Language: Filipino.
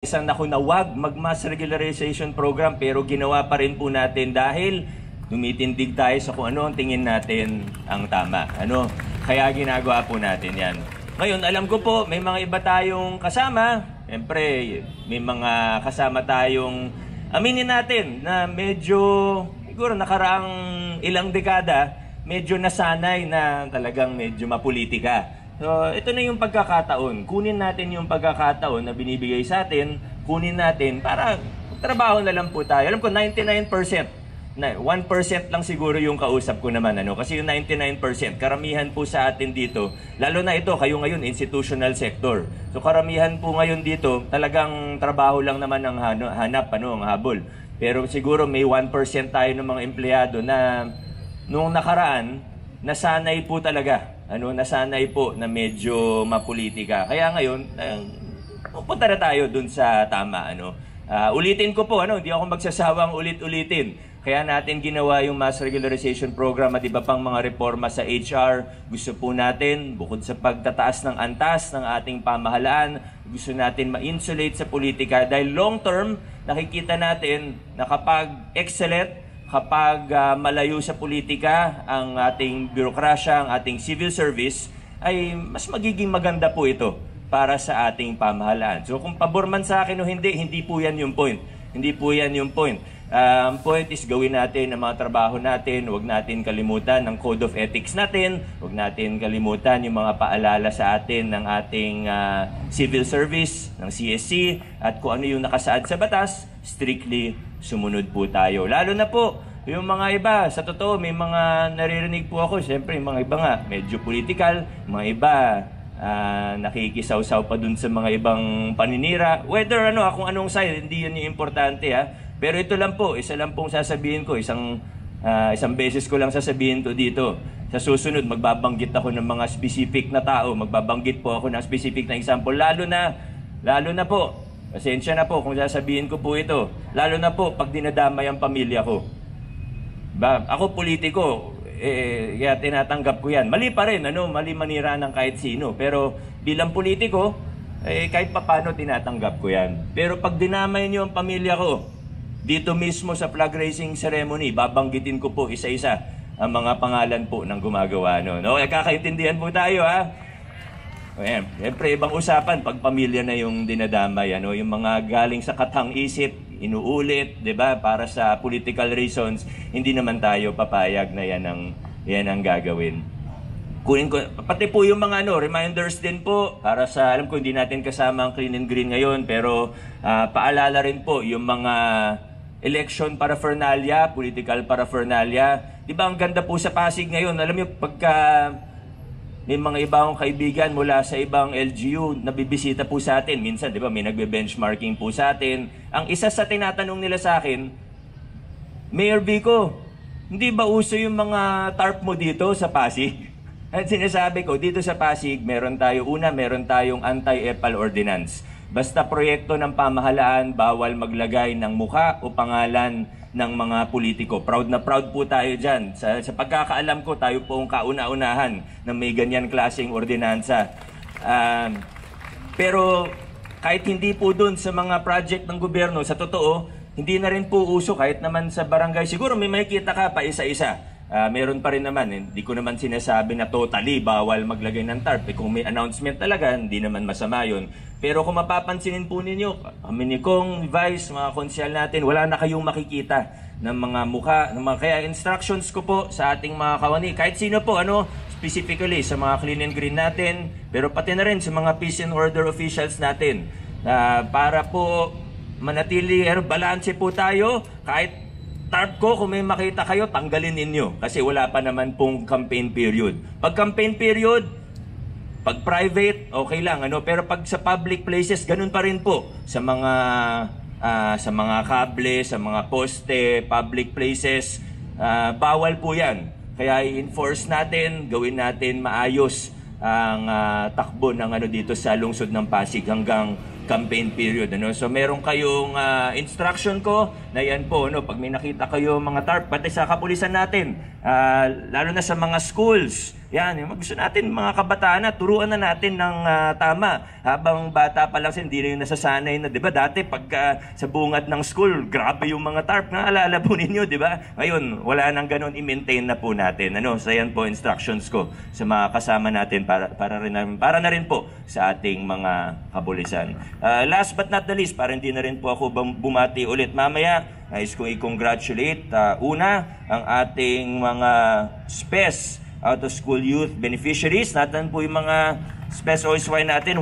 Isang nakunawag mag-mass regularization program pero ginawa pa rin po natin dahil tumitindig tayo sa kung ano ang tingin natin ang tama. Kaya ginagawa po natin yan. Ngayon, alam ko po, may mga iba tayong kasama. Siyempre, may mga kasama tayong aminin natin na medyo, siguro nakaraang ilang dekada, medyo nasanay na talagang medyo mapolitika. So, ito na yung pagkakataon. Kunin natin yung pagkakataon na binibigay sa atin, kunin natin para trabaho na lang po tayo. Alam ko, 99%. 1% lang siguro yung kausap ko naman. Kasi yung 99%, karamihan po sa atin dito, lalo na ito, kayo ngayon, institutional sector. So, karamihan po ngayon dito, talagang trabaho lang naman ang hanap, ang habol. Pero siguro may 1% tayo ng mga empleyado na noong nakaraan, nasanay po talaga. Nasanay po na medyo mapolitika. Kaya ngayon, punta na tayo dun sa tama. Ulitin ko po, hindi ako magsasawang ulit-ulitin. Kaya natin ginawa yung mass regularization program at iba pang mga reforma sa HR. Gusto po natin, bukod sa pagtataas ng antas ng ating pamahalaan, gusto natin ma-insulate sa politika dahil long term, nakikita natin na kapag excellent, kapag malayo sa politika ang ating birokrasya, ang ating civil service, ay mas magiging maganda po ito para sa ating pamahalaan. So kung pabor man sa akin o hindi po yan yung point. Hindi po yan yung point. Ang point is gawin natin ang mga trabaho natin, huwag natin kalimutan ang code of ethics natin, huwag natin kalimutan yung mga paalala sa atin ng ating civil service, ng CSC, at kung ano yung nakasaad sa batas, strictly sumunod po tayo. Lalo na po, yung mga iba, sa totoo, may mga naririnig po ako. Siyempre, yung mga iba nga, medyo political. Mga iba, nakikisaw-saw pa dun sa mga ibang paninira. Whether kung anong side, hindi yun yung importante. Pero ito lang po, isa lang pong sasabihin ko. Isang beses ko lang sasabihin to dito. Sa susunod, magbabanggit ako ng mga specific na tao. Magbabanggit po ako ng specific na example. Lalo na po, pasensya na po kung sasabihin ko po ito. Lalo na po, pag dinadamay ang pamilya ko. Ako politiko, kaya tinatanggap ko yan. Mali pa rin, mali manira ng kahit sino. Pero bilang politiko, kahit papano tinatanggap ko yan. Pero pag dinamay niyo ang pamilya ko, dito mismo sa flag raising ceremony, babanggitin ko po isa-isa ang mga pangalan po ng gumagawa. Kakaintindihan po tayo, Ayan. Siyempre, ibang usapan pag pamilya na yung dinadamay, yung mga galing sa katang isip, inuulit, 'di ba? Para sa political reasons, hindi naman tayo papayag na yan ang gagawin. Kunin ko pati po yung mga reminders din po para sa alam ko hindi natin kasama ang clean and green ngayon, pero paalala rin po yung mga election paraphernalia, political paraphernalia. 'Di ba ang ganda po sa Pasig ngayon? Alam niyo pagka may mga ibang kaibigan mula sa ibang LGU na bibisita po sa atin. Minsan, di ba, may nagbe-benchmarking po sa atin. Ang isa sa tinatanong nila sa akin, Mayor Vico, hindi ba uso yung mga tarp mo dito sa Pasig? At sinasabi ko, dito sa Pasig, meron tayong anti-EPAL ordinance. Basta proyekto ng pamahalaan, bawal maglagay ng mukha o pangalan ng mga politiko. Proud na proud po tayo dyan. Sa pagkakaalam ko, tayo po ang kauna-unahan na may ganyan klaseng ordinansa. Pero kahit hindi po dun sa mga project ng gobyerno, sa totoo, hindi na rin po uso kahit naman sa barangay. Siguro may makikita ka pa isa-isa. Meron pa rin naman, hindi ko naman sinasabi na totally bawal maglagay ng tarp. Kung may announcement talaga, hindi naman masama yun. Pero kung mapapansinin po ninyo, kami ni Kong, Vice, mga konsyal natin, wala na kayong makikita ng mga mukha. Kaya instructions ko po sa ating mga kawani, kahit sino po, specifically sa mga clean and green natin, pero pati na rin sa mga peace and order officials natin. Para po manatili, balanse po tayo, kahit tarp ko, kung may makita kayo, tanggalin ninyo. Kasi wala pa naman pong campaign period. Pag campaign period, pag private, okay lang. Pero pag sa public places, ganun pa rin po. Sa mga kable, sa mga poste, public places, bawal po yan. Kaya i-enforce natin, gawin natin maayos ang takbo ng dito sa lungsod ng Pasig hanggang campaign period. So meron kayong instruction ko na yan po, pag may nakita kayo mga tarp, pati sa kapulisan natin, lalo na sa mga schools, Yan, yung gusto natin mga kabataan na turuan na natin ng tama. Habang bata pa lang sila, hindi na yung nasasanay na, di ba? Dati pagka sa bungad ng school, grabe yung mga tarp. Naalala po ninyo, di ba? Ngayon, wala nang ganun, i-maintain na po natin. So yan po instructions ko sa mga kasama natin para na rin po sa ating mga kapulisan. Last but not the least, para hindi na rin po ako bumati ulit mamaya, nais kong i-congratulate una ang ating mga SPES out of school youth beneficiaries. Natin po yung mga SPES OSY natin,